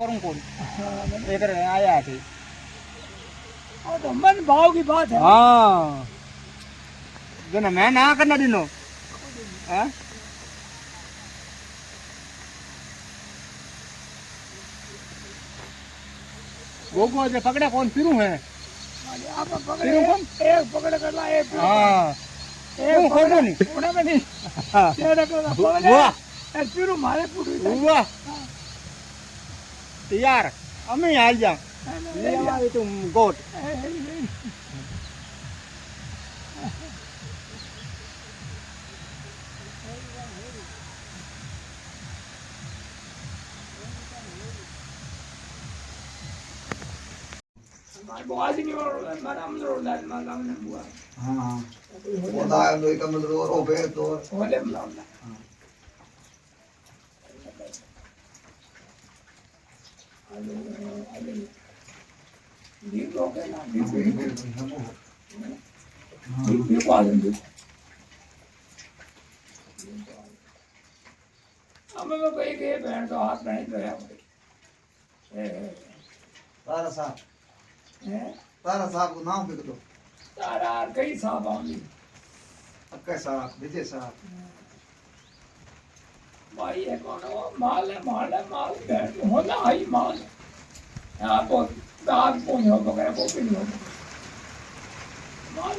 करूं कौन एक आया थे। तो मन भाव की बात है। हाँ जो ना मैं ना करना दिनो हैं गोगो जो पकड़े कौन फिरू है आप पकड़े फिरू कौन एक पकड़ कर ला एक हाँ एक कौन पकड़े नहीं उन्हें में नहीं हाँ तेरे को पकड़े वाह एक फिर मारे पुड़ी वाह यार अमी हाल जा ले आवे तुम गोट आज नहीं और मारा हम लोग दाल मारा हमने बुआ हाँ वो दाल दो कमल दो और ओबे दो होले मारा ये लोग है ना ये पालन दो हमें तो कहीं गए बहन का हाथ नहीं धोया तारा साहब है तारा साहब को नाम लिख दो तारा कई साहब आऊंगी अक्का साहब विजय साहब भाई है कौन हो माल है माल बैठ होना आई माल यहाँ को दाग कौन हो वगैरह को भी नहीं हो माल